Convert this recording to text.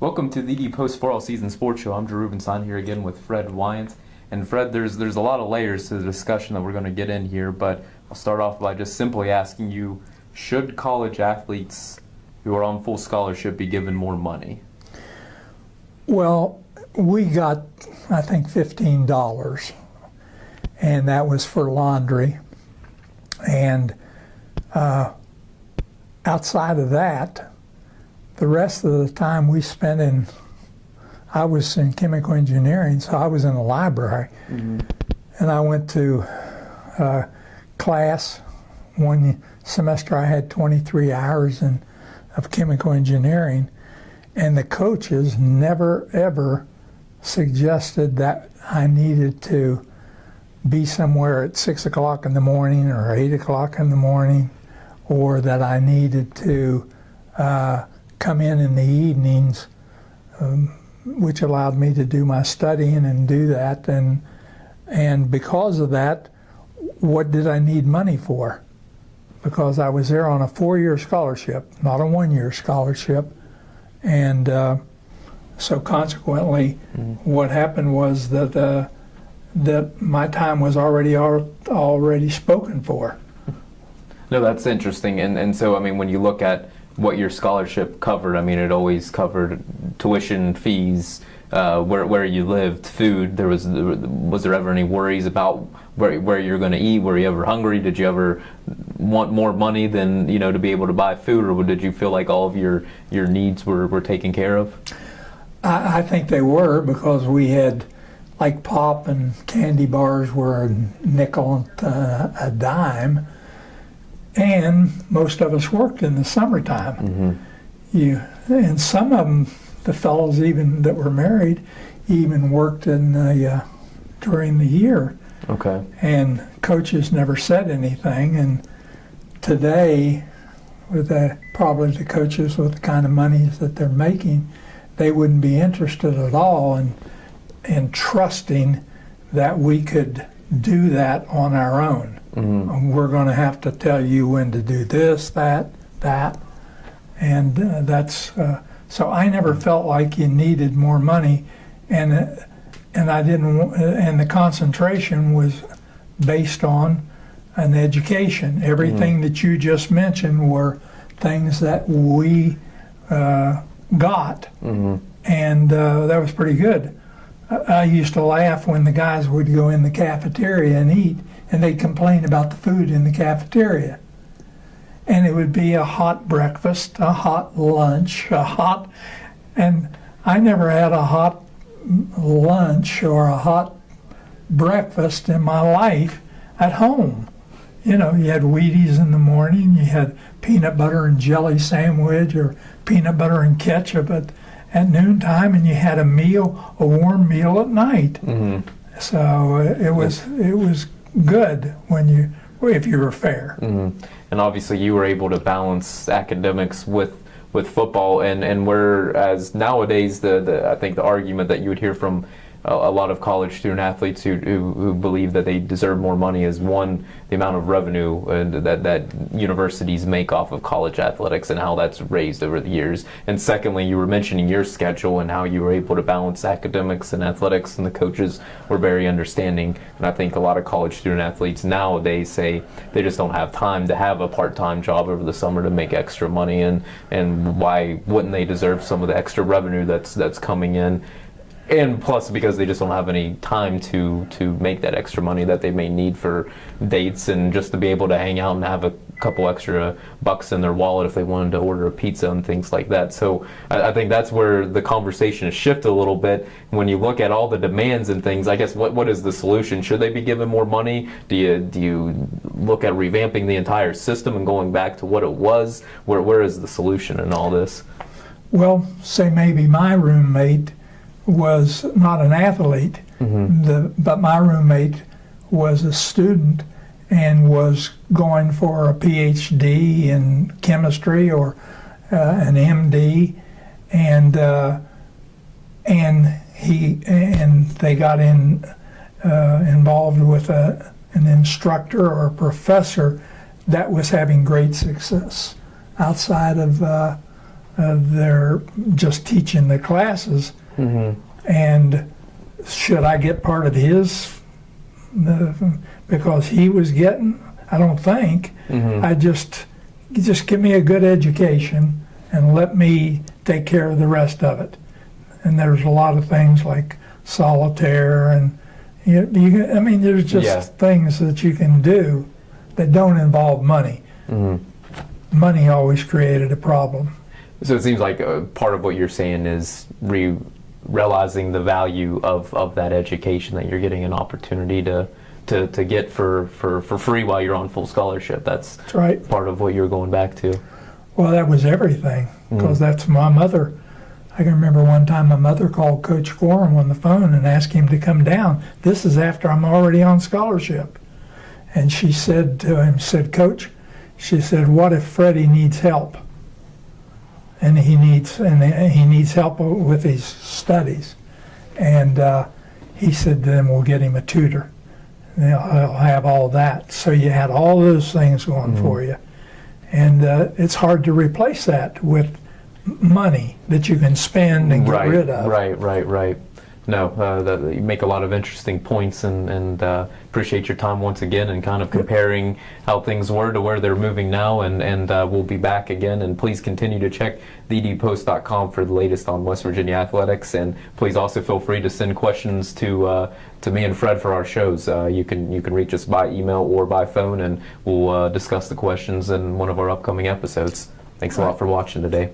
Welcome to the post-football season sports show. I'm Rubenstein here again with Fred Wyant. And Fred, there's a lot of layers to the discussion that we're going to get in here, but I'll start off by just simply asking you, should college athletes who are on full scholarship be given more money? Well, we got, I think, $15, and that was for laundry. And outside of that, the rest of the time we spent I was in chemical engineering, so I was in the library. Mm-hmm. And I went to class. One semester I had 23 hours of chemical engineering, and the coaches never ever suggested that I needed to be somewhere at 6 o'clock in the morning or 8 o'clock in the morning, or that I needed to come in the evenings, which allowed me to do my studying and do that. And because of that, what did I need money for? Because I was there on a 4-year scholarship, not a 1-year scholarship. And so consequently, what happened was that my time was already spoken for. No, that's interesting. And so, I mean, when you look at what your scholarship covered, I mean, it always covered tuition, fees, where you lived, food. Was there ever any worries about where you're going to eat? Were you ever hungry? Did you ever want more money than, to be able to buy food, or did you feel like all of your needs were taken care of? I think they were, because we had, like, pop and candy bars were a nickel and a dime. And most of us worked in the summertime. Mm-hmm. And some of them, the fellows even that were married, even worked during the year. Okay. And coaches never said anything. And today, with probably the coaches with the kind of monies that they're making, they wouldn't be interested at all in trusting that we could do that on our own. Mm-hmm. We're going to have to tell you when to do this, that, and that's so I never felt like you needed more money, and I didn't. And the concentration was based on an education. Everything that you just mentioned were things that we got, and that was pretty good. I used to laugh when the guys would go in the cafeteria and eat, and they'd complain about the food in the cafeteria. And it would be a hot breakfast, a hot lunch, and I never had a hot lunch or a hot breakfast in my life at home. You had Wheaties in the morning, you had peanut butter and jelly sandwich or peanut butter and ketchup at noontime, and you had a warm meal at night. Mm-hmm. So it was good if you were fair. Mm-hmm. And obviously you were able to balance academics with football, and whereas nowadays I think the argument that you would hear from a lot of college student athletes who believe that they deserve more money is, one, the amount of revenue that universities make off of college athletics and how that's raised over the years. And secondly, you were mentioning your schedule and how you were able to balance academics and athletics, and the coaches were very understanding. And I think a lot of college student athletes nowadays say they just don't have time to have a part-time job over the summer to make extra money, and why wouldn't they deserve some of the extra revenue that's coming in? And plus, because they just don't have any time to make that extra money that they may need for dates, and just to be able to hang out and have a couple extra bucks in their wallet if they wanted to order a pizza and things like that. So I think that's where the conversation has shifted a little bit. When you look at all the demands and things, I guess what is the solution? Should they be given more money? Do you look at revamping the entire system and going back to what it was? Where is the solution in all this? Well, say maybe my roommate was not an athlete, but my roommate was a student and was going for a PhD in chemistry or an MD, and they got involved with an instructor or a professor that was having great success outside of they're just teaching the classes. And should I get part of his because he was getting? I don't think. I just give me a good education and let me take care of the rest of it. And there's a lot of things like solitaire and I mean, there's just things that you can do that don't involve money. Money always created a problem. So it seems like part of what you're saying is realizing the value of that education, that you're getting an opportunity to get for free while you're on full scholarship. That's right. Part of what you're going back to. Well, that was everything, because that's my mother. I can remember one time my mother called Coach Forum on the phone and asked him to come down. This is after I'm already on scholarship. And she said to him, Coach, she said, what if Freddie needs help? And he needs help with his studies. And he said, then we'll get him a tutor. And he'll have all that. So you had all those things going for you. And it's hard to replace that with money that you can spend and get rid of. Right. No, you make a lot of interesting points, and appreciate your time once again, and kind of comparing how things were to where they're moving now, and we'll be back again. And please continue to check thedpost.com for the latest on West Virginia athletics, and please also feel free to send questions to me and Fred for our shows. You can reach us by email or by phone, and we'll discuss the questions in one of our upcoming episodes. Thanks a lot for watching today.